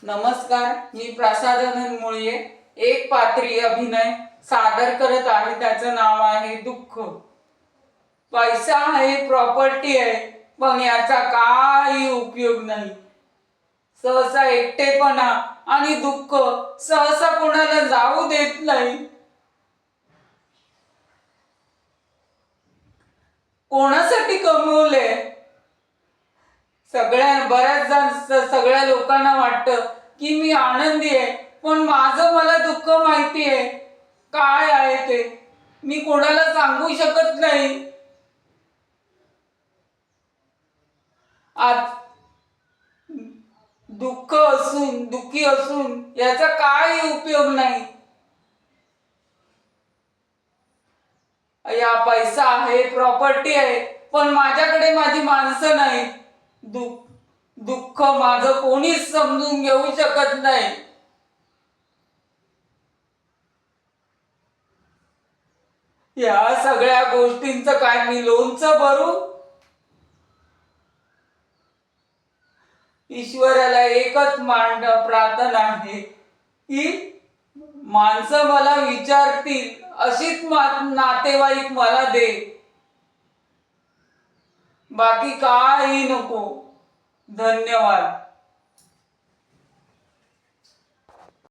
नमस्कार, मी प्रसादानंद मुळये एक पात्री अभिनय सादर करत आहे. त्याचं नाव आहे दुःख. पैसा आहे, प्रॉपर्टी आहे, पण याचा काही उपयोग नाही. सहसा एकटेपणा आणि दुःख सहसा कोणाला जाऊ देत नाही. कोणासाठी कमवले? सगळ्या लोकांना वाटतं की मी आनंदी आहे, पण माझं मला दुःख माहिती आहे काय आहे ते. मी कोणाला सांगू शकत नाही. आज दुःखी असून याचा काही उपयोग नाही. या पैसा आहे, प्रॉपर्टी आहे, पण माझ्याकडे माझी माणसं नाही. दुःख माझं कोणीच समजून घेऊ शकत नाही. या सगळ्या गोष्टींचं काय मी लोणचं भरू? ईश्वराला एकच प्रार्थना आहे की माणसं मला विचारतील अशीच नातेवाईक मला दे. बाकी काही नको. धन्यवाद.